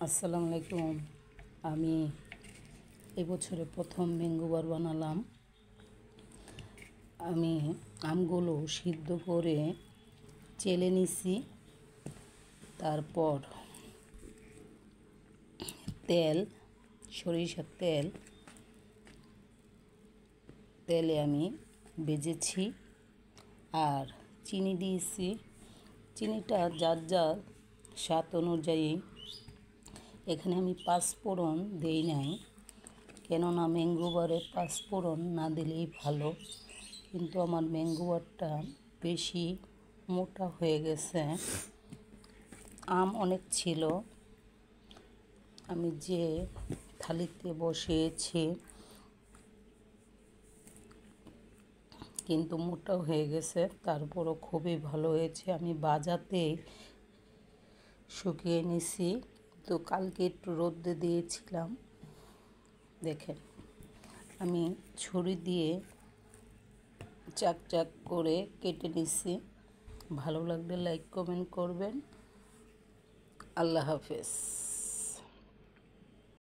আসসালামু আলাইকুম। আমি এবছরে প্রথম ম্যাঙ্গো বার বানালাম। আমি আমগুলো সিদ্ধ করে চেলে নিছি। তারপর সরিষার তেলে আমি ভেজেছি আর চিনি দিয়েছি। চিনিটা যার যার স্বাদ অনুযায়ী। এখানে আমি পাঁচফোড়ন দেই নাই, কেননা ম্যাঙ্গো বারে পাঁচফোড়ন না দিলেই ভালো। কিন্তু আমার ম্যাঙ্গো বারটা বেশি মোটা হয়ে গেছে, আম অনেক ছিল। আমি যে থালিতে বসিয়েছি কিন্তু মোটা হয়ে গেছে, তারপরও খুবই ভালো হয়েছে। আমি বাজাতে শুকিয়ে নিছি, তো কালকে একটু রোদে দিয়েছিলাম। দেখেন, আমি ছুরি দিয়ে চাক চাক করে কেটে নিছি। ভালো লাগলে লাইক কমেন্ট করবেন। আল্লাহ হাফেজ।